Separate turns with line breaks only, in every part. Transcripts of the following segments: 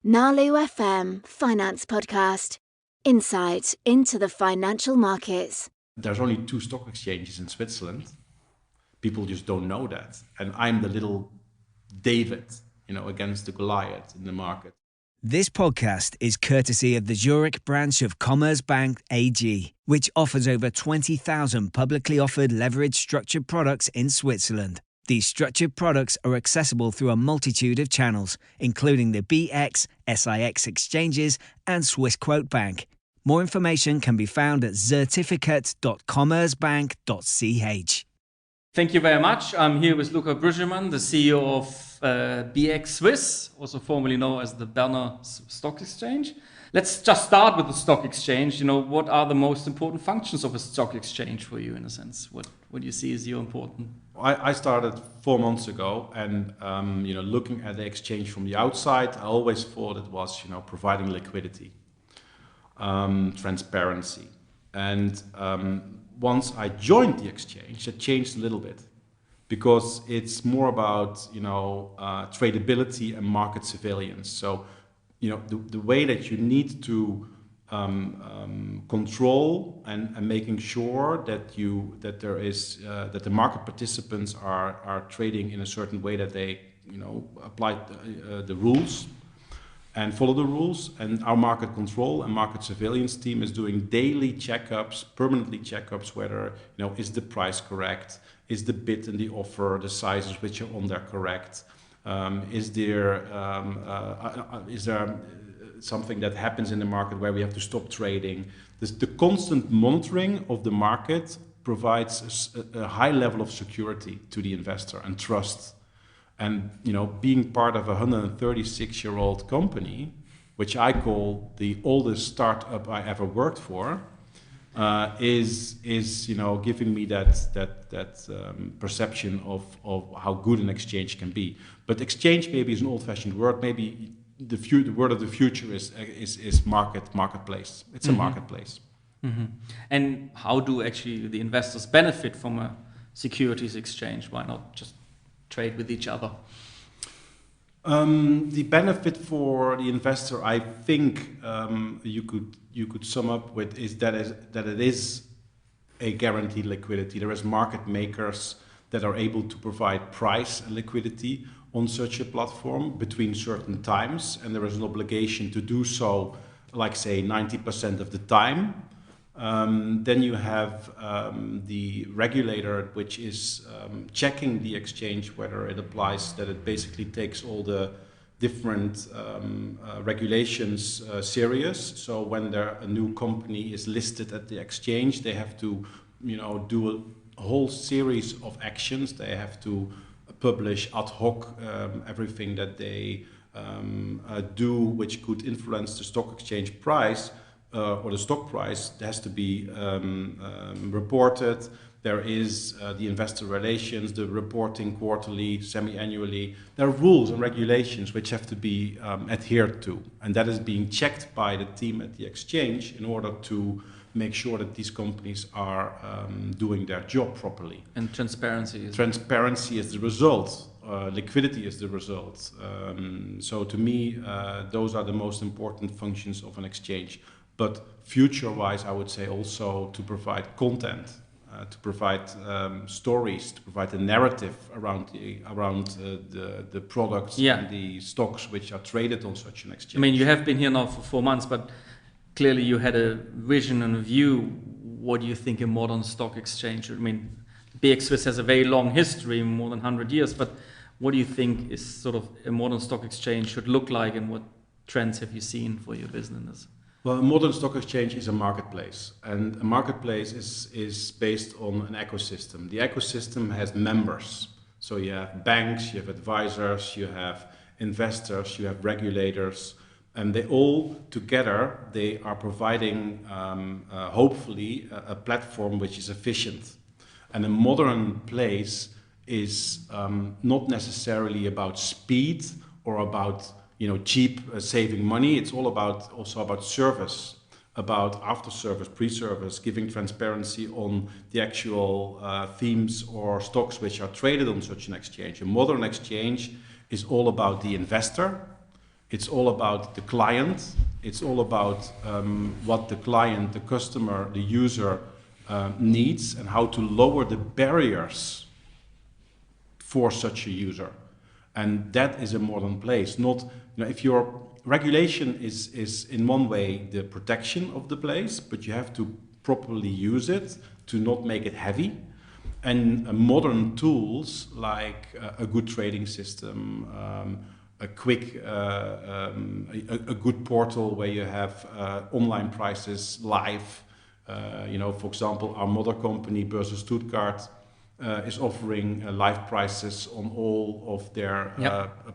Nalu FM Finance Podcast. Insight into the financial markets.
There's only 2 stock exchanges in Switzerland. People just don't know that. And I'm the little David, against the Goliath in the market.
This podcast is courtesy of the Zurich branch of Commerzbank AG, which offers over 20,000 publicly offered leveraged structured products in Switzerland. These structured products are accessible through a multitude of channels, including the BX, SIX exchanges, and Swissquote Bank. More information can be found at certificate.commerzbank.ch.
Thank you very much. I'm here with Luca Bruggeman, the CEO of BX Swiss, also formerly known as the Berner Stock Exchange. Let's just start with the stock exchange. What are the most important functions of a stock exchange for you, in a sense? What do you see as your important?
I started 4 months ago, and looking at the exchange from the outside, I always thought it was providing liquidity, transparency, and once I joined the exchange, it changed a little bit, because it's more about tradability and market surveillance. So the way that you need to control and making sure that the market participants are trading in a certain way, that they apply the rules and follow the rules. And our market control and market surveillance team is doing daily checkups, permanently checkups, whether is the price correct, is the bid and the offer, the sizes which are on there correct, is there something that happens in the market where we have to stop trading. The constant monitoring of the market provides a high level of security to the investor and trust. And being part of a 136-year-old company, which I call the oldest startup I ever worked for, is giving me that perception of how good an exchange can be. But exchange maybe is an old-fashioned word. Maybe the word of the future is marketplace. It's a marketplace.
Mm-hmm. And how do actually the investors benefit from a securities exchange? Why not just trade with each other?
The benefit for the investor, I think, you could sum up with is that it is a guaranteed liquidity. There is market makers that are able to provide price and liquidity on such a platform between certain times, and there is an obligation to do so, like say 90% of the time. Then you have the regulator, which is checking the exchange whether it applies, that it basically takes all the different regulations serious. So when a new company is listed at the exchange, they have to do a whole series of actions. They have to publish ad hoc everything that they do which could influence the stock exchange price, or the stock price has to be reported. There is the investor relations, the reporting quarterly, semi-annually. There are rules and regulations which have to be adhered to, and that is being checked by the team at the exchange in order to make sure that these companies are doing their job properly.
And transparency
is the result. Liquidity is the result. So to me, those are the most important functions of an exchange. But future-wise, I would say also to provide content, to provide stories, to provide a narrative around the products and the stocks which are traded on such an exchange.
I mean, you have been here now for 4 months, but clearly you had a vision and a view. What do you think a modern stock exchange? I mean, BX Swiss has a very long history, more than 100 years, but what do you think is sort of a modern stock exchange should look like, and what trends have you seen for your business?
Well, a modern stock exchange is a marketplace, and a marketplace is based on an ecosystem. The ecosystem has members. So you have banks, you have advisors, you have investors, you have regulators, and they all together, they are providing, hopefully, a platform which is efficient. And a modern place is not necessarily about speed or about cheap saving money. It's all also about service, about after service, pre-service, giving transparency on the actual themes or stocks which are traded on such an exchange. A modern exchange is all about the investor, It's all about the client. It's all about what the client, the customer, the user needs, and how to lower the barriers for such a user. And that is a modern place. Not, if your regulation is in one way the protection of the place, but you have to properly use it to not make it heavy. And modern tools like a good trading system, a quick, a good portal where you have online prices live. For example, our mother company, Börse Stuttgart, is offering live prices on all of their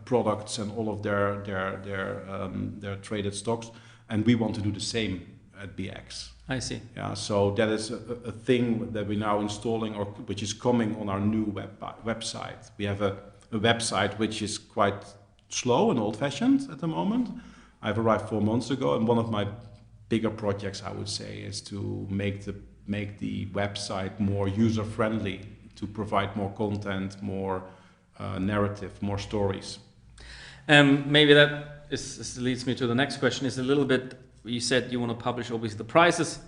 products and all of their traded stocks, and we want to do the same at BX.
I see.
Yeah, so that is a thing that we're now installing, or which is coming on our new website. We have a website which is quite slow and old-fashioned at the moment. I've arrived 4 months ago, and one of my bigger projects, I would say, is to make the website more user-friendly, to provide more content, more narrative, more stories.
Maybe that leads me to the next question. Is a little bit, you said you want to publish obviously the prices,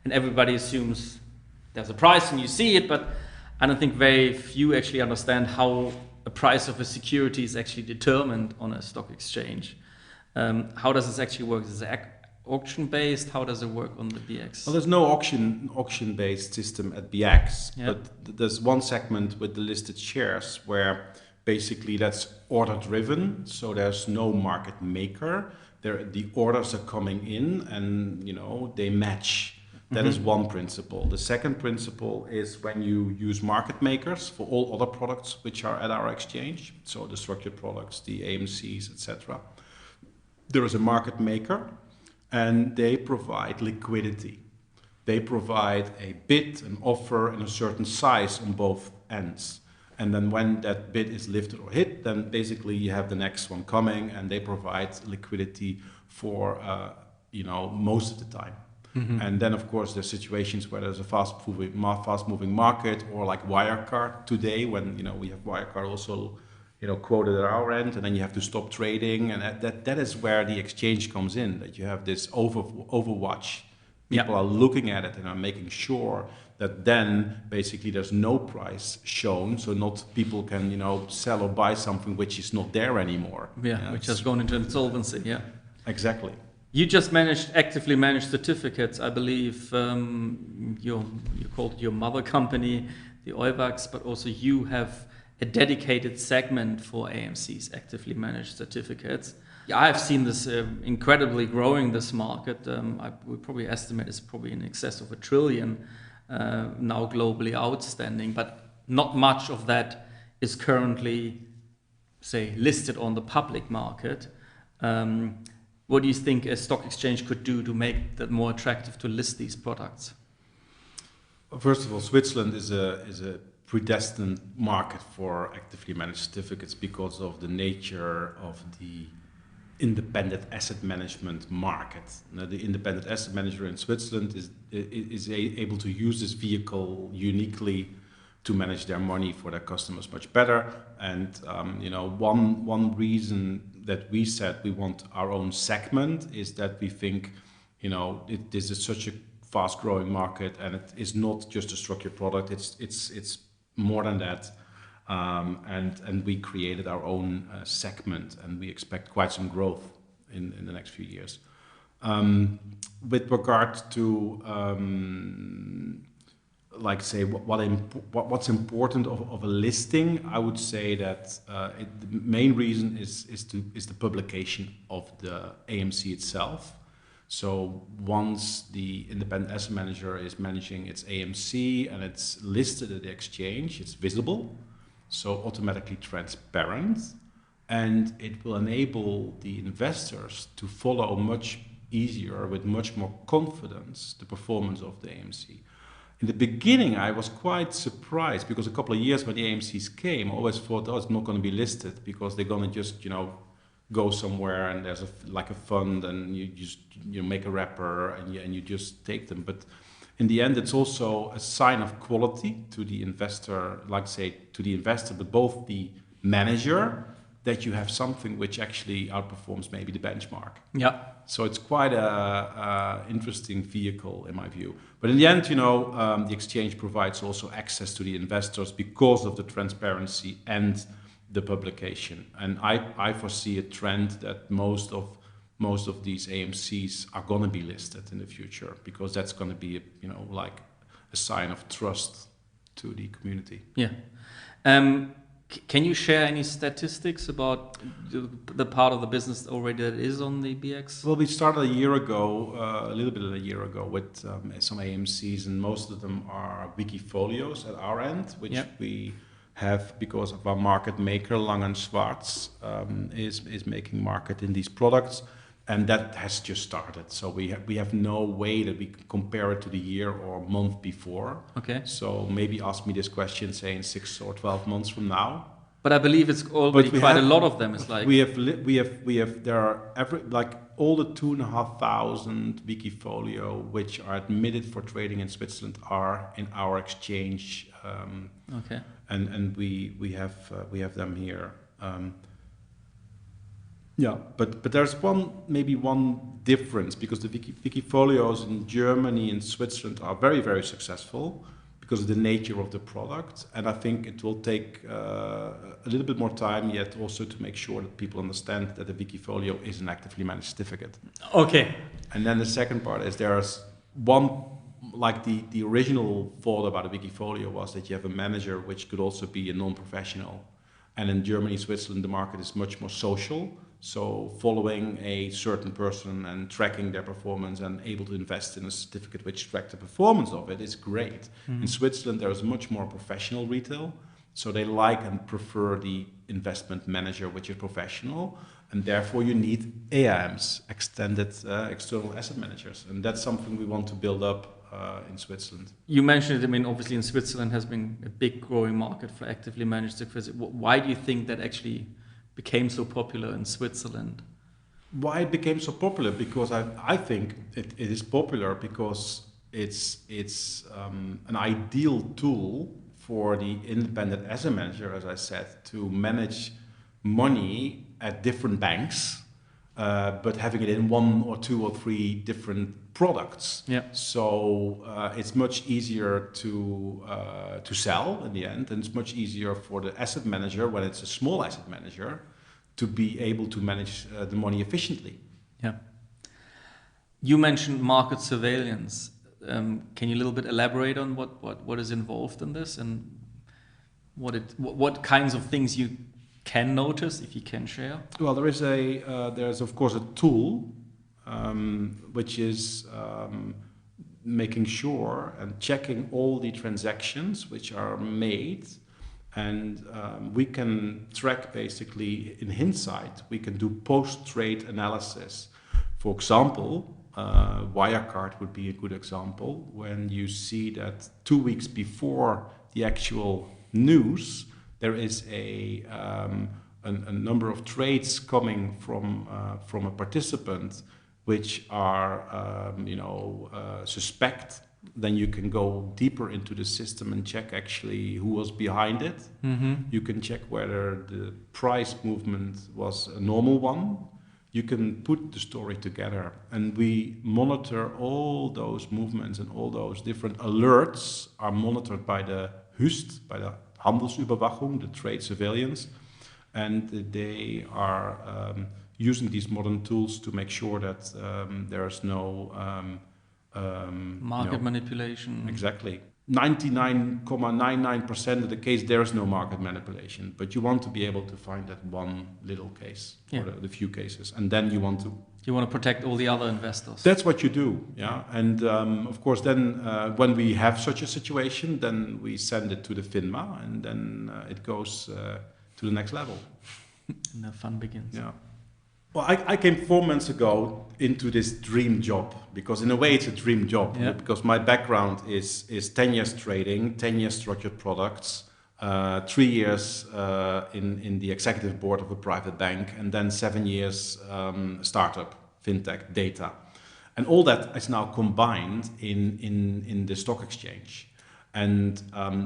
and everybody assumes there's a price and you see it, but I don't think very few actually understand how a price of a security is actually determined on a stock exchange. How does this actually work? Is it auction-based? How does it work on the BX?
Well, there's no auction-based system at BX,
Yeah.
but there's one segment with the listed shares where basically that's order-driven, so there's no market maker. The orders are coming in, and they match. That is one principle. The second principle is when you use market makers for all other products which are at our exchange, so the structured products, the AMCs, etc. There is a market maker, and they provide liquidity. They provide a bid, an offer, and a certain size on both ends. And then when that bid is lifted or hit, then basically you have the next one coming, and they provide liquidity for most of the time. Mm-hmm. And then of course there's situations where there's a fast-moving market, or like Wirecard today, when we have Wirecard also quoted at our end, and then you have to stop trading, and that is where the exchange comes in. That you have this overwatch. People are looking at it and are making sure that then basically there's no price shown, so not people can sell or buy something which is not there anymore.
Which has gone into insolvency. Yeah,
exactly.
You just actively managed certificates, I believe. You called it your mother company, the EUWAX, but also you have a dedicated segment for AMC's actively managed certificates. I've seen this incredibly growing, this market. We probably estimate it's probably in excess of $1 trillion now globally outstanding, but not much of that is currently, say, listed on the public market. What do you think a stock exchange could do to make that more attractive to list these products?
Well, first of all, Switzerland is a predestined market for actively managed certificates because of the nature of the independent asset management market. Now, the independent asset manager in Switzerland is able to use this vehicle uniquely to manage their money for their customers much better. And one reason that we said we want our own segment is that we think this is such a fast-growing market, and it is not just a structured product. It's more than that. And we created our own segment, and we expect quite some growth in the next few years. With regard to what's important of a listing, I would say that the main reason is the publication of the AMC itself. So once the independent asset manager is managing its AMC and it's listed at the exchange, it's visible, so automatically transparent, and it will enable the investors to follow much easier, with much more confidence, the performance of the AMC. In the beginning, I was quite surprised because a couple of years when the AMCs came, I always thought, it's not going to be listed because they're going to just, go somewhere and there's a fund, and you just make a wrapper and you just take them. But in the end, it's also a sign of quality to the investor, but both the manager that you have something which actually outperforms maybe the benchmark.
Yeah.
So it's quite a interesting vehicle in my view. But in the end, the exchange provides also access to the investors because of the transparency and the publication. And I foresee a trend that most of these AMCs are going to be listed in the future, because that's going to be like a sign of trust to the community.
Yeah. Can you share any statistics about the part of the business already that is on the BX?
Well, we started a little bit of a year ago, with some AMCs, and most of them are Wikifolios at our end, which we have because of our market maker, Lang & Schwarz, is making market in these products. And that has just started. So we have no way that we can compare it to the year or month before.
Okay.
So maybe ask me this question, say in 6 or 12 months from now.
But I believe it's already quite a lot of them. It's like
we have there are all the 2,500 Wikifolio which are admitted for trading in Switzerland are in our exchange.
Okay.
And we have them here. Yeah, but there's maybe one difference, because the Wikifolios in Germany and Switzerland are very, very successful because of the nature of the product. And I think it will take a little bit more time yet also to make sure that people understand that the Wikifolio is an actively managed certificate.
Okay.
And then the second part is there's one, like the original thought about a Wikifolio was that you have a manager which could also be a non-professional. And in Germany, Switzerland, the market is much more social. So following a certain person and tracking their performance and able to invest in a certificate which tracks the performance of it is great. Mm-hmm. In Switzerland, there is much more professional retail. So they like and prefer the investment manager, which is professional. And therefore you need EAMs, extended external asset managers. And that's something we want to build up in Switzerland.
You mentioned it, I mean, obviously in Switzerland has been a big growing market for actively managed securities. Why do you think that actually became so popular in Switzerland?
Why it became so popular? Because I think it is popular because it's an ideal tool for the independent asset manager, as I said, to manage money at different banks, but having it in 1 or 2 or 3 different products.
Yeah.
So it's much easier to sell in the end, and it's much easier for the asset manager, when it's a small asset manager, to be able to manage the money efficiently.
Yeah. You mentioned market surveillance. Can you a little bit elaborate on what is involved in this, and what kinds of things you can notice, if you can share?
Well, there's of course a tool which is making sure and checking all the transactions which are made, and we can track basically in hindsight. We can do post-trade analysis. For example, Wirecard would be a good example. When you see that 2 weeks before the actual news, there is a number of trades coming from a participant which are suspect, then you can go deeper into the system and check actually who was behind it. Mm-hmm. You can check whether the price movement was a normal one. You can put the story together, and we monitor all those movements, and all those different alerts are monitored by the HÜST, by the Handelsüberwachung, the trade surveillance, and they are using these modern tools to make sure that there's no
market manipulation.
Exactly. 99.99% of the case, there is no market manipulation, but you want to be able to find that one little case, or the few cases, and then you want to
protect all the other investors.
That's what you do, yeah. And of course, then when we have such a situation, then we send it to the FINMA, and then it goes to the next level.
And the fun begins.
Yeah. Well, I came 4 months ago into this dream job, because in a way it's a dream job, because my background is 10 years trading, 10 years structured products, 3 years in the executive board of a private bank, and then 7 years startup, fintech, data. And all that is now combined in the stock exchange. And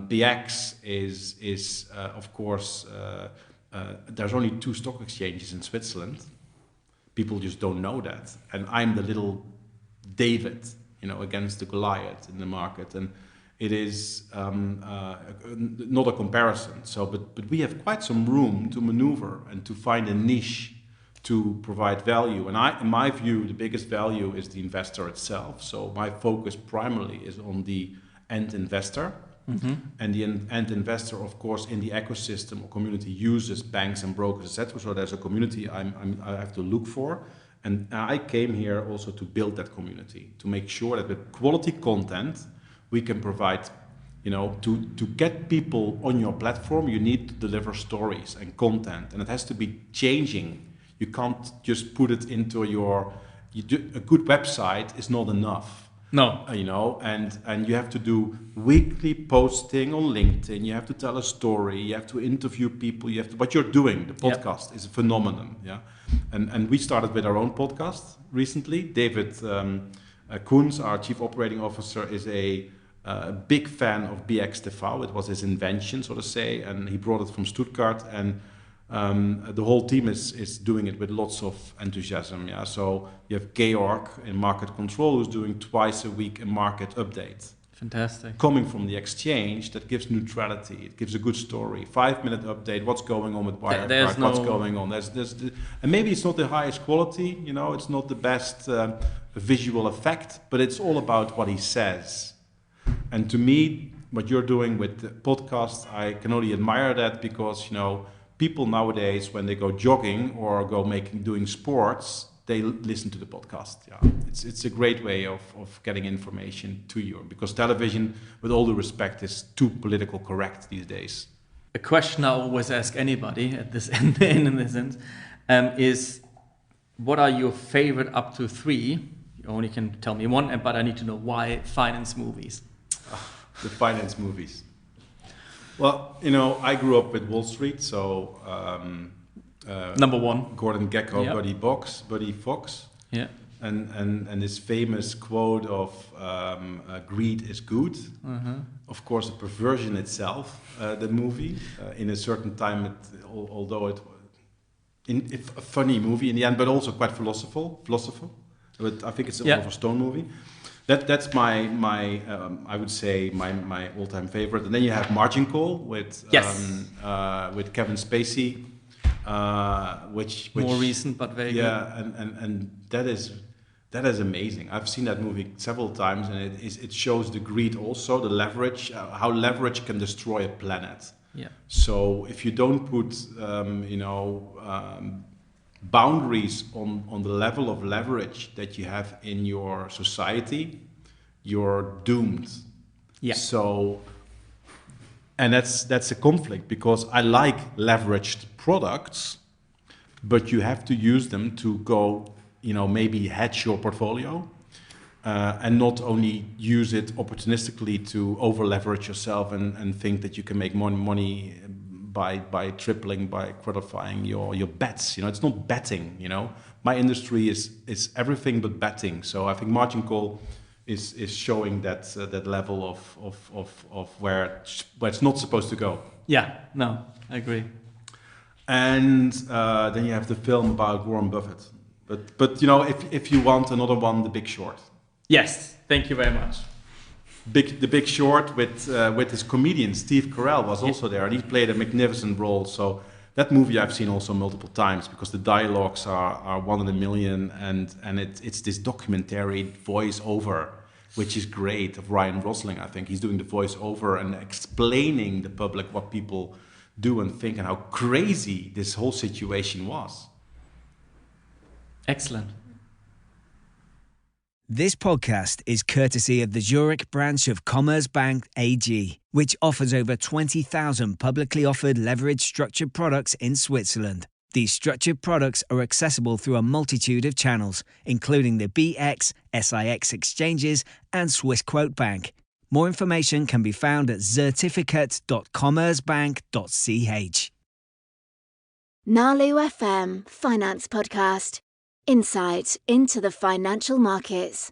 BX is of course, there's only 2 stock exchanges in Switzerland. People just don't know that, and I'm the little David, against the Goliath in the market, and it is not a comparison. So, but we have quite some room to maneuver and to find a niche to provide value. And in my view, the biggest value is the investor itself. So my focus primarily is on the end investor. Mm-hmm. And the end investor, of course, in the ecosystem or community uses banks and brokers, etc. So there's a community I have to look for. And I came here also to build that community, to make sure that with quality content, we can provide, to get people on your platform, you need to deliver stories and content. And it has to be changing. You can't just put it into a good website is not enough.
No.
And you have to do weekly posting on LinkedIn. You have to tell a story. You have to interview people. What you're doing, the podcast, is a phenomenon. Yeah. And we started with our own podcast recently. David Koens, our chief operating officer, is a big fan of BXTV. It was his invention, so to say, and he brought it from Stuttgart. And the whole team is doing it with lots of enthusiasm. Yeah, so you have Georg in market control who's doing twice a week a market update.
Fantastic.
Coming from the exchange, that gives neutrality. It gives a good story. 5-minute update. What's going on with Wirecard? What's going on? And maybe it's not the highest quality. It's not the best visual effect, but it's all about what he says. And to me, what you're doing with the podcast, I can only admire that because people nowadays, when they go jogging or doing sports, they listen to the podcast. Yeah, it's a great way of getting information to you, because television, with all due respect, is too political correct these days.
A question I always ask anybody at this end, in this sense, is what are your favorite up to 3? You only can tell me one, but I need to know why finance movies.
The finance movies. Well, I grew up with Wall Street, so
number 1,
Gordon Gekko,
yep.
Buddy Fox,
yeah,
and this famous quote of "greed is good."
Uh-huh.
Of course, a perversion itself, the movie, in a certain time, although a funny movie in the end, but also quite philosophical. But I think it's more of a Stone movie. That's my I would say my all-time favorite. And then you have Margin Call with Kevin Spacey, which
more recent but very good.
Yeah, and that is amazing. I've seen that movie several times, and it shows the greed, also the leverage, how leverage can destroy a planet.
Yeah.
So if you don't put boundaries on the level of leverage that you have in your society, you're doomed.
Yeah.
So, and that's a conflict, because I like leveraged products, but you have to use them to go, maybe hedge your portfolio, and not only use it opportunistically to over leverage yourself and think that you can make more money by tripling, by quadrifying your bets. It's not betting. My industry is everything but betting. So I think Margin Call is showing that level of where it's not supposed to go.
Yeah, no, I agree.
And then you have the film about Warren Buffett. But if you want another one, The Big Short.
Yes, thank you very much.
The Big Short with his comedian Steve Carell was also there, and he played a magnificent role. So that movie I've seen also multiple times, because the dialogues are one in a million, and it's this documentary voiceover, which is great, of Ryan Gosling. I think he's doing the voiceover and explaining the public what people do and think, and how crazy this whole situation was.
Excellent.
This podcast is courtesy of the Zurich branch of Commerzbank AG, which offers over 20,000 publicly offered leveraged structured products in Switzerland. These structured products are accessible through a multitude of channels, including the BX, SIX exchanges, and Swissquote Bank. More information can be found at certificate.commerzbank.ch.
Nalu FM Finance Podcast. Insight into the financial markets.